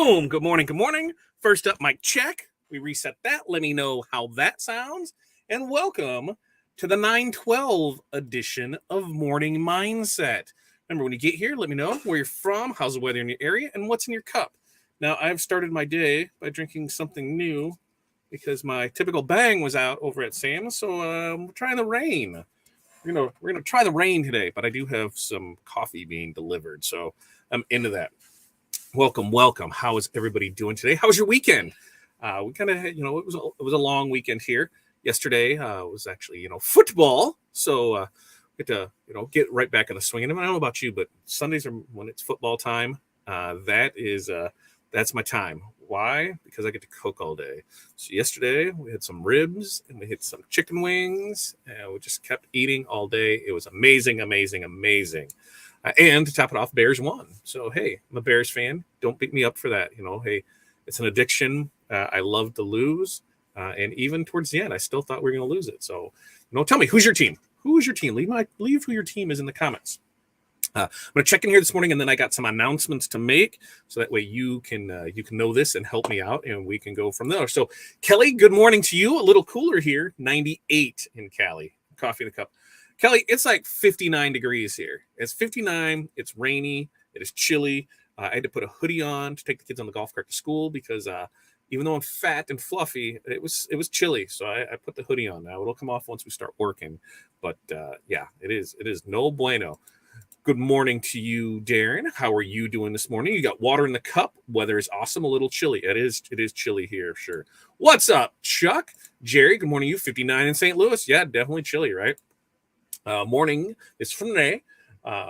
Boom. Good morning. Good morning. First up, mic check. We reset that. Let me know how that sounds. And welcome to the 912 edition of Morning Mindset. Remember, when you get here, let me know where you're from, how's the weather in your area, and what's in your cup. Now, I've started my day by drinking something new because my typical bang was out over at Sam's, so we're trying the rain. We're gonna try the rain today, but I do have some coffee being delivered, so I'm into that. Welcome. How is everybody doing today? How was your weekend? We kind of, it was a long weekend here. Yesterday was actually, football, so get to, get right back in the swing. And I don't know about you, but Sundays are when it's football time. That's my time. Why? Because I get to cook all day. So yesterday we had some ribs and we had some chicken wings, and we just kept eating all day. It was amazing. And to top it off, Bears won. So, hey, I'm a Bears fan. Don't beat me up for that. Hey, it's an addiction. I love to lose. And even towards the end, I still thought we were going to lose it. So, tell me, who's your team? Who is your team? Leave who your team is in the comments. I'm going to check in here this morning, and then I got some announcements to make. So that way you can know this and help me out, and we can go from there. So, Kelly, good morning to you. A little cooler here, 98 in Cali. Coffee in a cup. Kelly, it's like 59 degrees here. It's 59. It's rainy. It is chilly. I had to put a hoodie on to take the kids on the golf cart to school because even though I'm fat and fluffy, it was chilly. So I put the hoodie on. Now it'll come off once we start working. But yeah, it is no bueno. Good morning to you, Darren. How are you doing this morning? You got water in the cup. Weather is awesome. A little chilly. It is chilly here, sure. What's up, Chuck? Jerry, good morning to you. 59 in St. Louis. Yeah, definitely chilly, right? Morning is from Renee.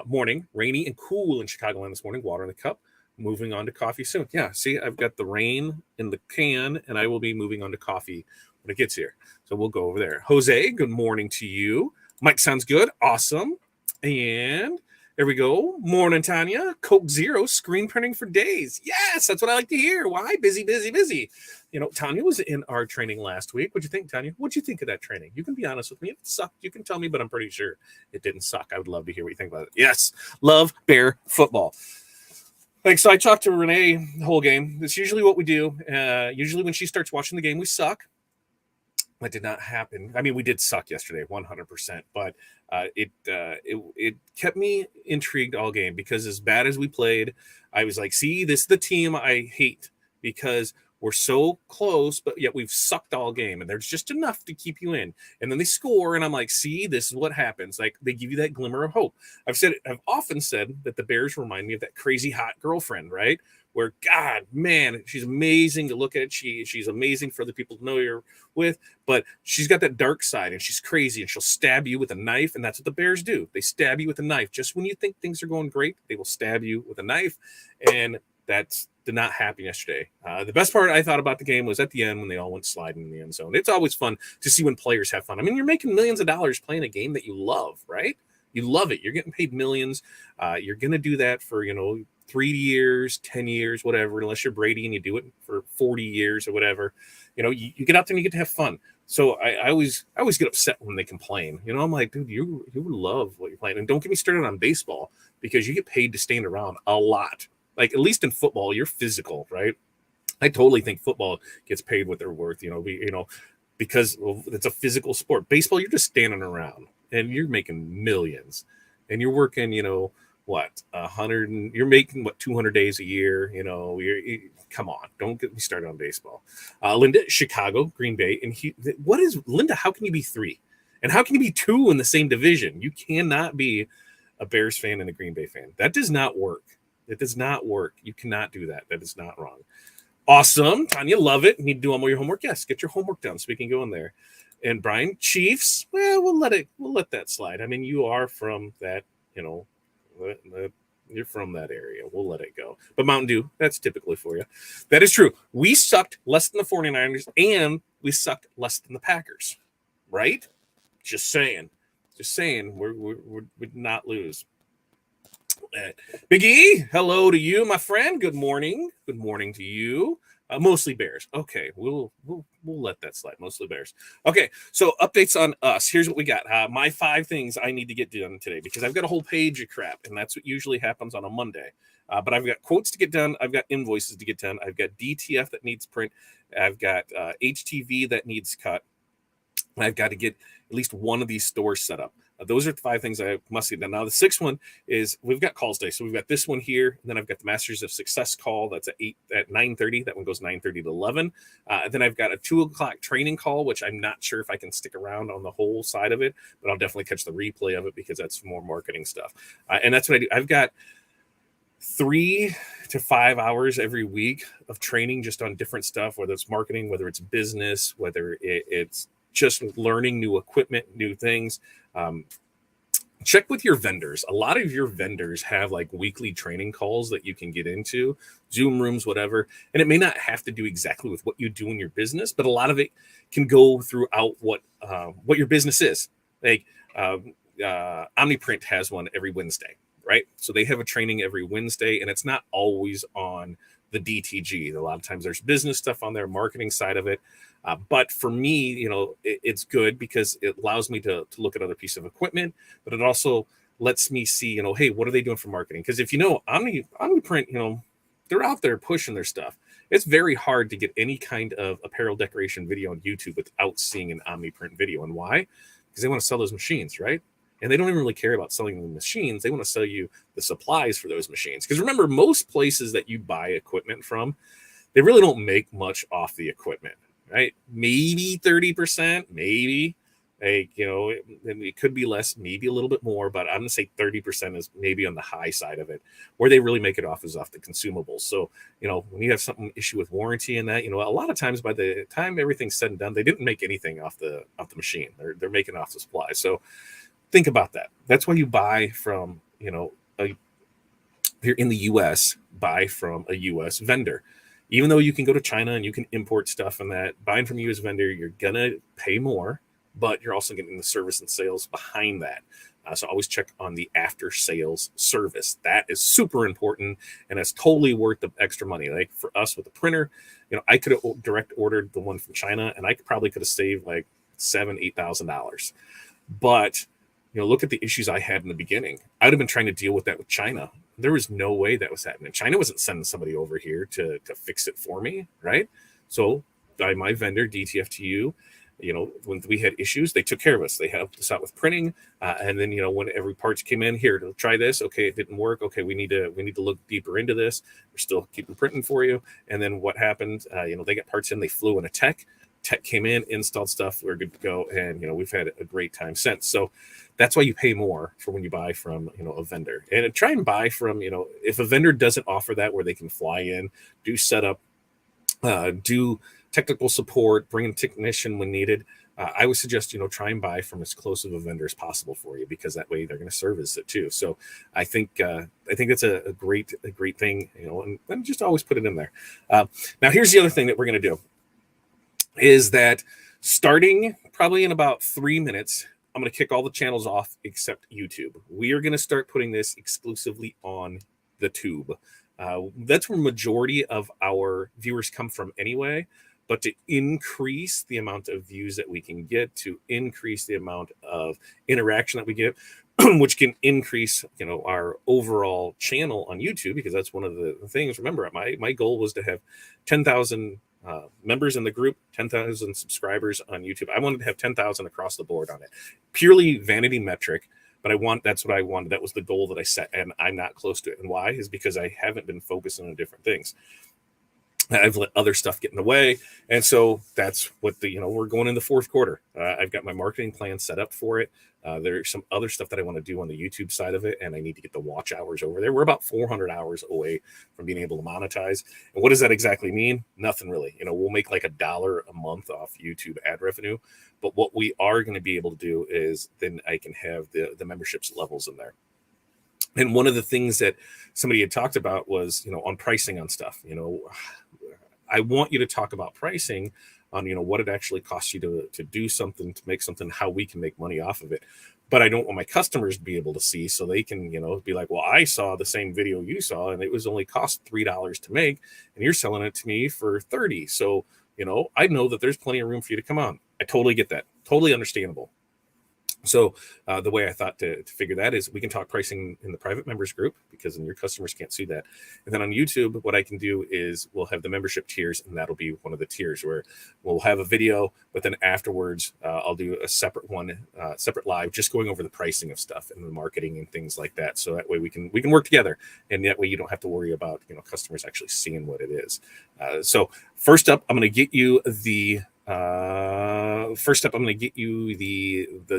Morning, rainy and cool in Chicagoland this morning. Water in the cup. Moving on to coffee soon. Yeah, see, I've got the rain in the can, and I will be moving on to coffee when it gets here. So we'll go over there. Jose, good morning to you. Mike sounds good. Awesome. And there we go. Morning, Tanya. Coke Zero, screen printing for days. Yes, that's what I like to hear. Why? Busy. Tanya was in our training last week. What'd you think, Tanya? What'd you think of that training? You can be honest with me. If it sucked, you can tell me, but I'm pretty sure it didn't suck. I would love to hear what you think about it. Yes, love Bear football. So I talked to Renee the whole game. That's usually what we do. Usually when she starts watching the game, we suck. That did not happen. I mean, we did suck yesterday, 100%, but it kept me intrigued all game because as bad as we played, I was like, see, this is the team I hate because we're so close, but yet we've sucked all game, and there's just enough to keep you in. And then they score, and I'm like, see, this is what happens. Like, they give you that glimmer of hope. I've often said that the Bears remind me of that crazy hot girlfriend, right? Where, God, man, she's amazing to look at. She's amazing for the people to know you're with, but she's got that dark side, and she's crazy, and she'll stab you with a knife, and that's what the Bears do. They stab you with a knife. Just when you think things are going great, they will stab you with a knife, and that did not happen yesterday. The best part I thought about the game was at the end when they all went sliding in the end zone. It's always fun to see when players have fun. I mean, you're making millions of dollars playing a game that you love, right? You love it. You're getting paid millions. You're going to do that for, 3 years, 10 years, whatever, unless you're Brady and you do it for 40 years or whatever. You get out there and you get to have fun. So I always get upset when they complain. I'm like, dude, you love what you're playing. And don't get me started on baseball because you get paid to stand around a lot. Like, at least in football, you're physical, right? I totally think football gets paid what they're worth, because it's a physical sport. Baseball, you're just standing around and you're making millions and you're working, 100 and you're making 200 days a year, come on, don't get me started on baseball. Linda, Chicago, Green Bay. And what is Linda? How can you be 3? And how can you be 2 in the same division? You cannot be a Bears fan and a Green Bay fan. That does not work. It does not work. You cannot do that. That is not wrong. Awesome. Tanya, love it. Need to do all your homework? Yes, get your homework done so we can go in there. And Brian, Chiefs, well, we'll let that slide. I mean, you are from that, you're from that area. We'll let it go. But Mountain Dew, that's typically for you. That is true. We sucked less than the 49ers, and we sucked less than the Packers, right? Just saying. We would not lose. Big E, hello to you, my friend. Good morning. Good morning to you. Mostly Bears. Okay, we'll let that slide. Mostly Bears. Okay, so updates on us. Here's what we got. My 5 things I need to get done today because I've got a whole page of crap, and that's what usually happens on a Monday. But I've got quotes to get done. I've got invoices to get done. I've got DTF that needs print. I've got HTV that needs cut. I've got to get at least one of these stores set up. Those are the 5 things I must get done. Now, the 6th one is we've got calls today. So we've got this one here, and then I've got the Masters of Success call. That's at 9:30. That one goes 9:30 to 11. Then I've got a 2 o'clock training call, which I'm not sure if I can stick around on the whole side of it, but I'll definitely catch the replay of it because that's more marketing stuff. And that's what I do. I've got 3 to 5 hours every week of training just on different stuff, whether it's marketing, whether it's business, whether it's just learning new equipment, new things. Check with your vendors. A lot of your vendors have like weekly training calls that you can get into, Zoom rooms, whatever. And it may not have to do exactly with what you do in your business, but a lot of it can go throughout what your business is. Like Omniprint has one every Wednesday, right? So they have a training every Wednesday, and it's not always on the DTG. A lot of times there's business stuff on there, marketing side of it. But for me, it's good because it allows me to look at other pieces of equipment, but it also lets me see, hey, what are they doing for marketing? Because if Omniprint, they're out there pushing their stuff. It's very hard to get any kind of apparel decoration video on YouTube without seeing an Omniprint video. And why? Because they want to sell those machines, right? And they don't even really care about selling the machines. They want to sell you the supplies for those machines. Because remember, most places that you buy equipment from, they really don't make much off the equipment. Right? Maybe 30%, maybe it could be less, maybe a little bit more, but I'm going to say 30% is maybe on the high side of it. Where they really make it off is off the consumables. So, when you have something issue with warranty and that, a lot of times by the time everything's said and done, they didn't make anything off the machine. They're making off the supply. So think about that. That's why you buy from, if you're in the US, buy from a US vendor. Even though you can go to China and you can import stuff and that, buying from you as a vendor, you're going to pay more, but you're also getting the service and sales behind that. So always check on the after sales service. That is super important, and that's totally worth the extra money. Like for us with the printer, I could have direct ordered the one from China, and I probably could have saved like $7,000-8,000. But look at the issues I had in the beginning. I'd have been trying to deal with that with China. There was no way that was happening. China wasn't sending somebody over here to fix it for me, right? So by my vendor, DTF2U, when we had issues, they took care of us. They helped us out with printing. And then, when every parts came in, here, try this. Okay, it didn't work. Okay, we need to look deeper into this. We're still keeping printing for you. And then what happened, they got parts in, they flew in a tech came in, installed stuff, we're good to go. And, we've had a great time since. So that's why you pay more for when you buy from, a vendor. And try and buy from, if a vendor doesn't offer that where they can fly in, do setup, do technical support, bring in a technician when needed, I would suggest, try and buy from as close of a vendor as possible for you, because that way they're going to service it too. So I think it's a great thing, and just always put it in there. Now, here's the other thing that we're going to do is that starting probably in about 3 minutes, I'm going to kick all the channels off except YouTube. We are going to start putting this exclusively on the tube. That's where majority of our viewers come from anyway. But to increase the amount of views that we can get, to increase the amount of interaction that we get, which can increase, our overall channel on YouTube, because that's one of the things. Remember, my goal was to have 10,000 members in the group, 10,000 subscribers on YouTube. I wanted to have 10,000 across the board on it. Purely vanity metric, but that's what I wanted. That was the goal that I set, and I'm not close to it. And why? Is because I haven't been focusing on different things. I've let other stuff get in the way. And so that's what we're going in the fourth quarter. I've got my marketing plan set up for it. There's some other stuff that I want to do on the YouTube side of it, and I need to get the watch hours over there. We're about 400 hours away from being able to monetize. And what does that exactly mean? Nothing really. We'll make like $1 a month off YouTube ad revenue. But what we are going to be able to do is then I can have the memberships levels in there. And one of the things that somebody had talked about was, on pricing on stuff. I want you to talk about pricing on, what it actually costs you to do something, to make something, how we can make money off of it. But I don't want my customers to be able to see, so they can, be like, well, I saw the same video you saw, and it was only cost $3 to make, and you're selling it to me for $30. So, I know that there's plenty of room for you to come on. I totally get that. Totally understandable. So the way I thought to figure that is we can talk pricing in the private members group, because then your customers can't see that. And then on YouTube, what I can do is we'll have the membership tiers, and that'll be one of the tiers where we'll have a video, but then afterwards I'll do a separate one, separate live, just going over the pricing of stuff and the marketing and things like that. So that way we can work together, and that way you don't have to worry about customers actually seeing what it is. So first up, I'm going to get you the the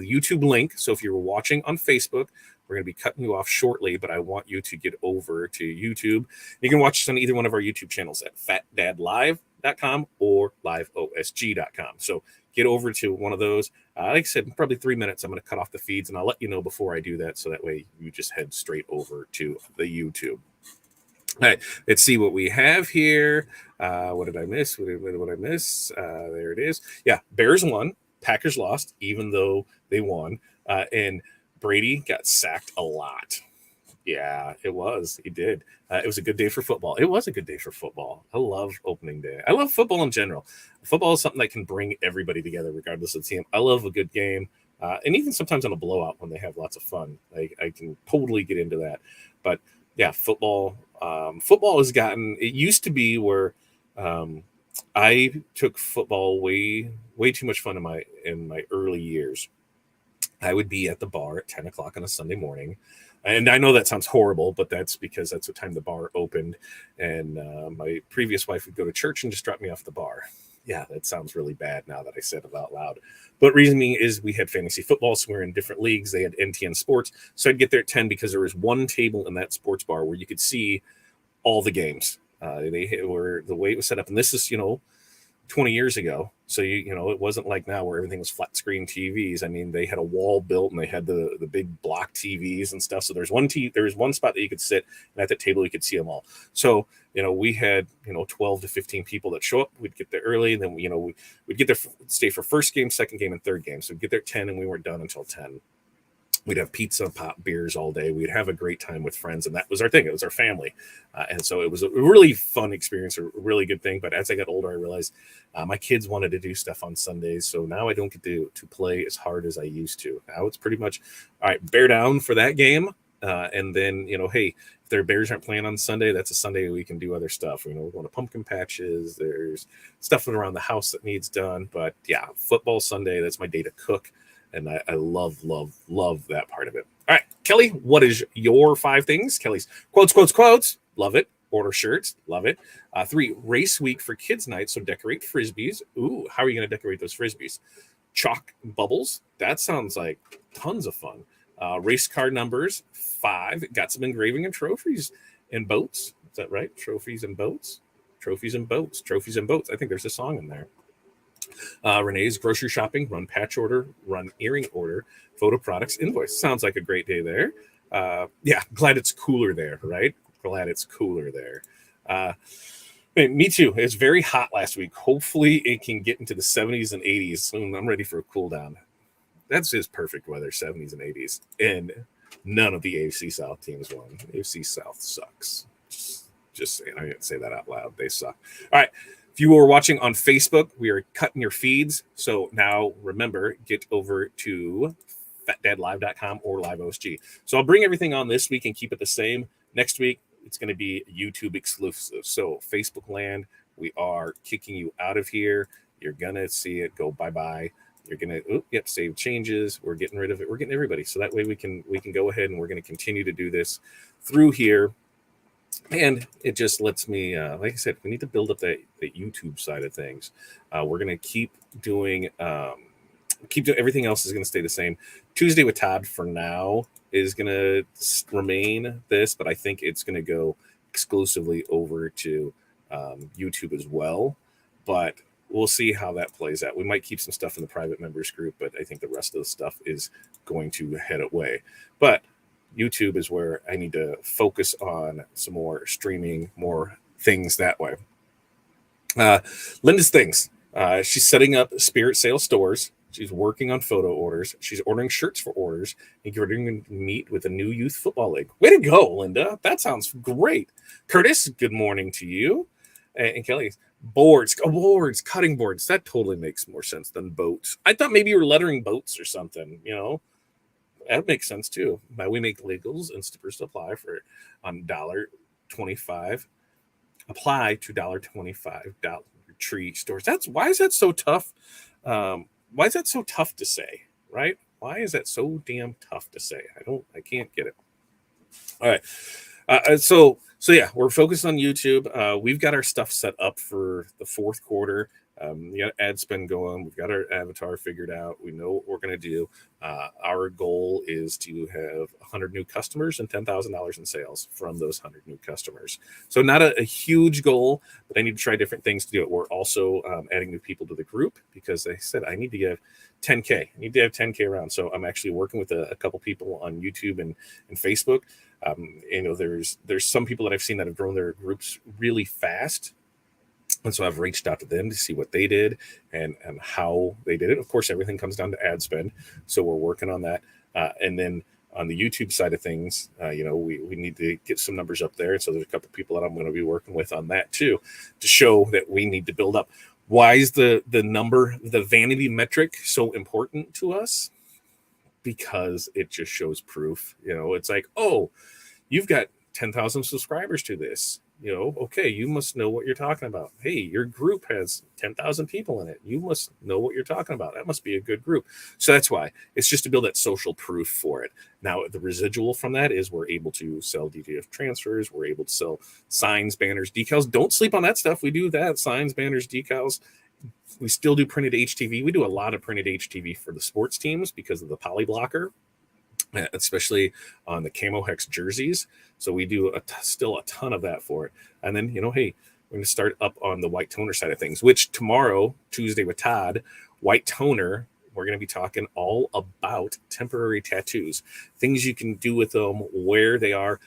YouTube link. So if you're watching on Facebook, we're going to be cutting you off shortly, but I want you to get over to YouTube. You can watch us on either one of our YouTube channels at fatdadlive.com or liveosg.com. So get over to one of those. Like I said, in probably 3 minutes, I'm going to cut off the feeds, and I'll let you know before I do that. So that way you just head straight over to the YouTube. All right, let's see what we have here. What did I miss? What did I miss? There it is. Yeah, Bears won. Packers lost, even though they won. And Brady got sacked a lot. Yeah, it was. He did. It was a good day for football. It was a good day for football. I love opening day. I love football in general. Football is something that can bring everybody together, regardless of the team. I love a good game. And even sometimes on a blowout when they have lots of fun. I can totally get into that. But yeah, football has gotten, it used to be where I took football way too much fun in my early years. I would be at the bar at 10 o'clock on a Sunday morning. And I know that sounds horrible, but that's because that's the time the bar opened. And my previous wife would go to church and just drop me off the bar. Yeah, that sounds really bad now that I said it out loud. But reasoning is we had fantasy football, so we were in different leagues. They had NTN Sports. So I'd get there at 10 because there was one table in that sports bar where you could see all the games. They were, the way it was set up. And this is, 20 years ago. So, it wasn't like now where everything was flat screen TVs. I mean, they had a wall built, and they had the big block TVs and stuff. So there's one spot that you could sit, and at that table you could see them all. So, we had, 12 to 15 people that show up. We'd get there early, and then, we'd get there, stay for first game, second game, and third game. So we'd get there at 10, and we weren't done until 10. We'd have pizza, pop, beers all day. We'd have a great time with friends, and that was our thing. It was our family. And so it was a really fun experience, a really good thing. But as I got older, I realized my kids wanted to do stuff on Sundays. So now I don't get to play as hard as I used to. Now it's pretty much, all right, bear down for that game. And then, hey, if their Bears aren't playing on Sunday, that's a Sunday we can do other stuff. We're going to pumpkin patches. There's stuff around the house that needs done. But yeah, football Sunday, that's my day to cook. And I love that part of it. All right, Kelly, what is your 5 things? Kelly's quotes. Love it. Order shirts. Love it. 3, race week for kids' night. So decorate Frisbees. Ooh, how are you going to decorate those Frisbees? Chalk bubbles. That sounds like tons of fun. Race car numbers. 5. Got some engraving and trophies and boats. Is that right? Trophies and boats. Trophies and boats. Trophies and boats. I think there's a song in there. Renee's grocery shopping, run patch order, run earring order, photo products, invoice. Sounds like a great day there. Yeah, glad it's cooler there, right? Glad it's cooler there. Me too. It's very hot last week. Hopefully it can get into the 70s and 80s soon. I'm ready for a cool down. That's just perfect weather, 70s and 80s. And none of the AFC South teams won. AFC South sucks. Just saying. I didn't say that out loud. They suck. All right. If you are watching on Facebook, we are cutting your feeds. So now remember, get over to fatdadlive.com or liveosg. So I'll bring everything on this week and keep it the same. Next week, it's going to be YouTube exclusive. So Facebook land, we are kicking you out of here. You're going to see it go bye-bye. You're going to, save changes. We're getting rid of it. We're getting everybody. So that way we can go ahead, and we're going to continue to do this through here. And it just lets me, like I said, we need to build up the YouTube side of things. We're going to keep doing everything else is going to stay the same. Tuesday with Todd for now is going to remain this, but I think it's going to go exclusively over to YouTube as well. But we'll see how that plays out. We might keep some stuff in the private members group, but I think the rest of the stuff is going to head away. But YouTube is where I need to focus on some more streaming, more things that way. Linda's things. She's setting up Spirit Sale stores. She's working on photo orders. She's ordering shirts for orders and getting to meet with a new youth football league. Way to go, Linda. That sounds great. Curtis, good morning to you. And Kelly, boards, cutting boards. That totally makes more sense than boats. I thought maybe you were lettering boats or something, that makes sense too. Now we make legals and stickers to apply for on $1.25. Apply to $1.25 Dollar Tree stores. That's why is that so tough? Why is that so tough to say? Right? Why is that so damn tough to say? I can't get it. All right. So yeah, we're focused on YouTube. We've got our stuff set up for the fourth quarter. We got ad spend going. We've got our avatar figured out. We know what we're going to do. Our goal is to have 100 new customers and $10,000 in sales from those 100 new customers. So not a huge goal, but I need to try different things to do it. We're also adding new people to the group because I said I need to get 10K. I need to have 10K around. So I'm actually working with a couple people on YouTube and Facebook. There's some people that I've seen that have grown their groups really fast. And so I've reached out to them to see what they did and how they did it. Of course, everything comes down to ad spend. So we're working on that. And then on the YouTube side of things, we need to get some numbers up there. And so there's a couple of people that I'm going to be working with on that too, to show that we need to build up. Why is the number, the vanity metric so important to us? Because it just shows proof. It's like, oh, you've got 10,000 subscribers to this. Okay, you must know what you're talking about. Hey, your group has 10,000 people in it. You must know what you're talking about. That must be a good group. So that's why it's just to build that social proof for it. Now, the residual from that is we're able to sell DTF transfers. We're able to sell signs, banners, decals. Don't sleep on that stuff. We do that. Signs, banners, decals. We still do printed HTV. We do a lot of printed HTV for the sports teams because of the poly blocker, especially on the Camo Hex jerseys. So we do still a ton of that for it. And then, hey, we're going to start up on the white toner side of things, which tomorrow, Tuesday with Todd, white toner, we're going to be talking all about temporary tattoos, things you can do with them, where they are.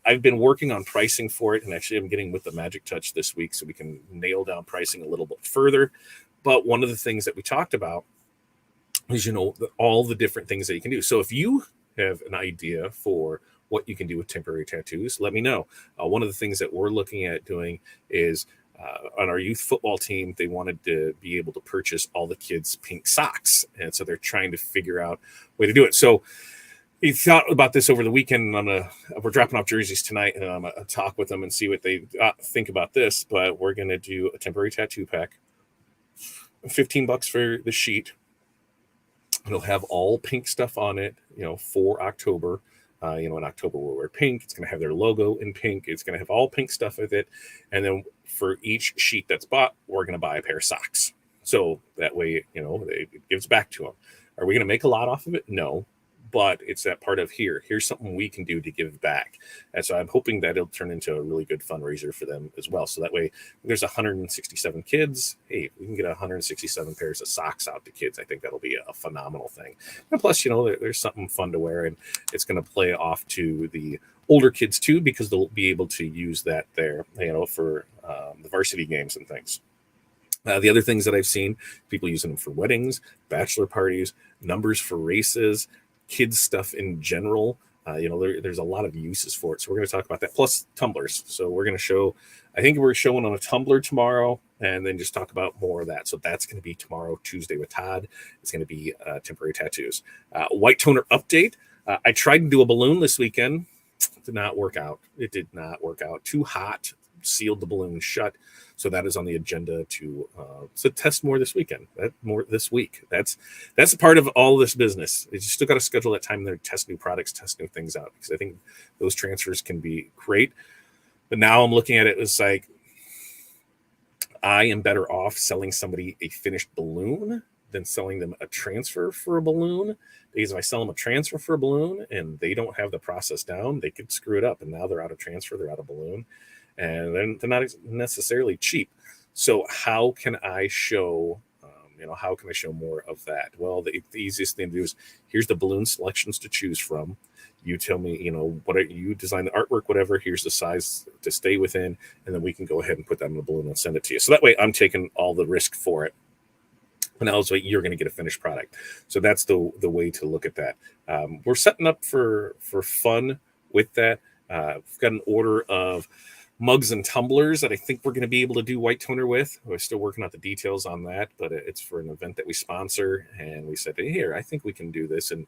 I've been working on pricing for it, and actually I'm getting with the Magic Touch this week so we can nail down pricing a little bit further. But one of the things that we talked about is, all the different things that you can do. So if you have an idea for what you can do with temporary tattoos, let me know. One of the things that we're looking at doing is on our youth football team, they wanted to be able to purchase all the kids' pink socks. And so they're trying to figure out a way to do it. So he thought about this over the weekend. We're dropping off jerseys tonight, and I'm going to talk with them and see what they think about this. But we're going to do a temporary tattoo pack, $15 for the sheet. It'll have all pink stuff on it, for October. In October we'll wear pink. It's going to have their logo in pink. It's going to have all pink stuff with it. And then for each sheet that's bought, we're going to buy a pair of socks. So that way, it gives back to them. Are we going to make a lot off of it? No. But it's that part of here's something we can do to give back. And so I'm hoping that it'll turn into a really good fundraiser for them as well. So that way there's 167 kids. Hey, we can get 167 pairs of socks out to kids. I think that'll be a phenomenal thing. And plus, there's something fun to wear, and it's going to play off to the older kids too, because they'll be able to use that there, for the varsity games and things. The other things that I've seen, people using them for weddings, bachelor parties, numbers for races, kids stuff in general. There's a lot of uses for it. So we're going to talk about that, plus tumblers. So we're going to show, I think we're showing on a tumbler tomorrow, and then just talk about more of that. So that's going to be tomorrow, Tuesday with Todd. It's going to be temporary tattoos. White toner update. I tried to do a balloon this weekend. It did not work out. Too hot, sealed the balloon shut. So that is on the agenda to test more this weekend. More this week. That's a part of all this business. You still got to schedule that time there to test new products, test new things out, because I think those transfers can be great. But now I'm looking at it as like, I am better off selling somebody a finished balloon than selling them a transfer for a balloon. Because if I sell them a transfer for a balloon and they don't have the process down, they could screw it up. And now they're out of transfer, they're out of balloon. And they're not necessarily cheap. So how can I show, more of that? Well, the easiest thing to do is, here's the balloon selections to choose from. You tell me, you design the artwork, whatever, here's the size to stay within, and then we can go ahead and put that in the balloon and send it to you. So that way I'm taking all the risk for it. And also you're going to get a finished product. So that's the way to look at that. We're setting up for fun with that. We've got an order of mugs and tumblers that I think we're going to be able to do white toner with. We're still working out the details on that, but it's for an event that we sponsor, and we said, hey, here, I think we can do this, and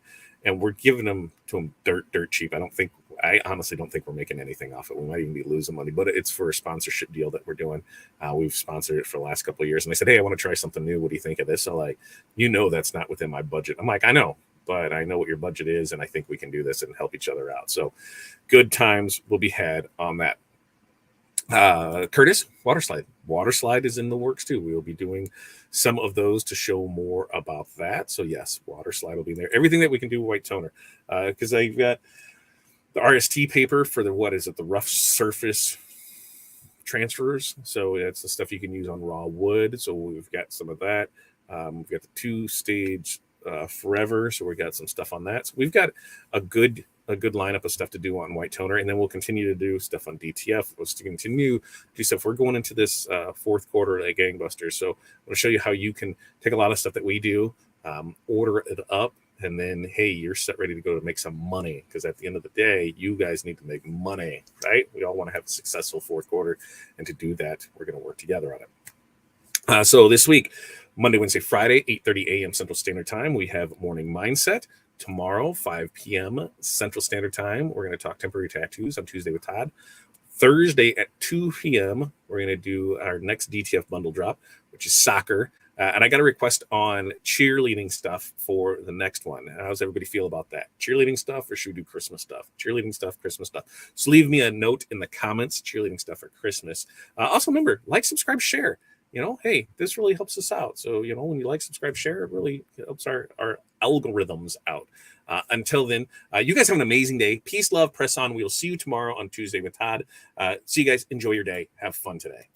we're giving them to them dirt cheap. I honestly don't think we're making anything off it. We might even be losing money, but it's for a sponsorship deal that we're doing. We've sponsored it for the last couple of years, and I said, hey, I want to try something new. What do you think of this? So like, that's not within my budget. I'm like, I know, but I know what your budget is, and I think we can do this and help each other out. So good times will be had on that. Curtis, water slide is in the works too. We will be doing some of those to show more about that. So yes, water slide will be there. Everything that we can do white toner, because I've got the RST paper for the rough surface transfers. So it's the stuff you can use on raw wood. So we've got some of that. We've got the 2-stage forever. So we've got some stuff on that. So we've got a good lineup of stuff to do on white toner, and then we'll continue to do stuff on DTF. We'll continue to do stuff. We're going into this fourth quarter like gangbusters. So I'm going to show you how you can take a lot of stuff that we do, order it up, and then, hey, you're set ready to go to make some money, because at the end of the day, you guys need to make money, right? We all want to have a successful fourth quarter, and to do that, we're going to work together on it. So this week, Monday, Wednesday, Friday, 8:30 a.m. Central Standard Time, we have Morning Mindset. Tomorrow, 5 p.m. Central Standard Time, we're going to talk temporary tattoos on Tuesday with Todd. Thursday at 2 p.m., we're going to do our next DTF bundle drop, which is soccer. And I got a request on cheerleading stuff for the next one. How does everybody feel about that? Cheerleading stuff, or should we do Christmas stuff? Cheerleading stuff, Christmas stuff. So leave me a note in the comments, cheerleading stuff or Christmas. Also remember, like, subscribe, share. Hey, this really helps us out. So, when you like, subscribe, share, it really helps our algorithms out. Until then, you guys have an amazing day. Peace, love, press on. We'll see you tomorrow on Tuesday with Todd. See you guys. Enjoy your day. Have fun today.